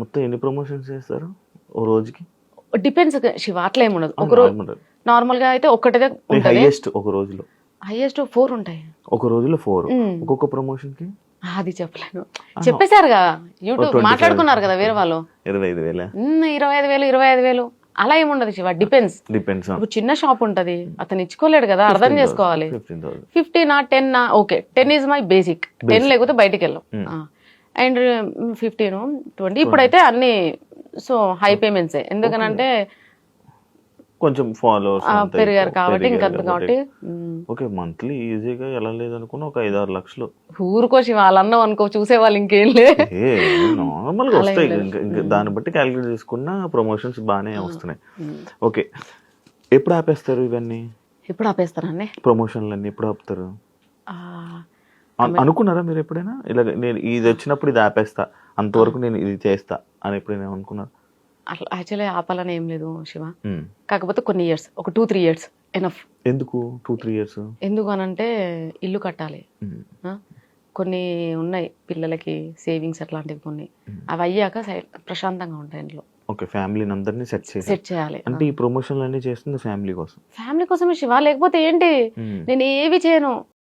మొత్తం ఎన్ని ప్రమోషన్స్ చేస్తారు ఓ రోజుకి? డిపెండ్స్ శివ, అట్లా ఏమి ఉండదు. ఒక రోజు నార్మల్ గా అయితే ఒక్కటే ఉంటుంది. హైయెస్ట్ ఒక రోజులో హైయెస్ట్ 4 ఉంటాయి. ఒక రోజులో 4. ఒక్కొక్క ప్రమోషన్ కి అది చెప్పలేను. చెప్పేశారుగా, యూట్యూబ్ మాట్లాడుకున్నారు కదా వేరే వాళ్ళు. 25,000 25,000 25,000 అలా ఏముండదు శివ, డిపెండ్స్. ఇప్పుడు చిన్న షాప్ ఉంటది, అతను ఇచ్చుకోలేడు కదా, అర్థం చేసుకోవాలి. 15 10 ఓకే, 10 ఈజ్ మై బేసిక్. 10 లేకపోతే బయటికి వెళ్ళాం. అండ్ 15 20 ఇప్పుడైతే అన్ని సో హై పేమెంట్స్. ఎందుకనంటే కొంచెం ఫాలోవర్స్ పెరిగారు కాబట్టి, ఇంకా కాబట్టి. ఓకే, మంత్లీ ఈజీగా ఎలా లేదనుకున్నా ఒక 5-6 లక్షలు ఊరుకో శివ, వాళ్ళన్నావు అనుకో చూసే వాళ్ళు ఇంకేం లేదు, నార్మల్ గా వస్తాయి. ఇంకా దాన్ని బట్టి క్యాలిక్యులేట్ చేసుకున్న ప్రమోషన్స్ బాగానే వస్తున్నాయి. ఓకే, ఎప్పుడు ఆపేస్తారు ఇవన్నీ? ఎప్పుడు ఆపేస్తారండి ప్రమోషన్లు అన్ని ఎప్పుడు ఆపుతారు అనుకున్నారా మీరు ఎప్పుడైనా? ఇలా నేను ఇది వచ్చినప్పుడు ఇది ఆపేస్తా, అంతవరకు నేను ఇది చేస్తా అని ఎప్పుడైనా అనుకున్నారు? అట్లా యాక్చువల్లీ ఆపాలని ఏం లేదు శివ, కాకపోతే కొన్ని ఇయర్స్, ఒక 2-3 ఇయర్స్ ఎనఫ్. ఎందుకు 2-3 ఇయర్స్? ఎందుకు అనంటే ఇల్లు కట్టాలి, కొన్ని ఉన్నాయి పిల్లలకి సేవింగ్స్ అట్లాంటివి కొన్ని, అవి అయ్యాక ప్రశాంతంగా ఉంటాయి ఇంట్లో. ఓకే, ఫ్యామిలీని అందరినీ సెట్ చేయాలి. అంటే ఈ ప్రమోషన్లు అన్ని చేస్తుంది ఫ్యామిలీ కోసం. ఫ్యామిలీ కోసమే శివ, లేకపోతే ఏంటి నేను ఏవి చేయను.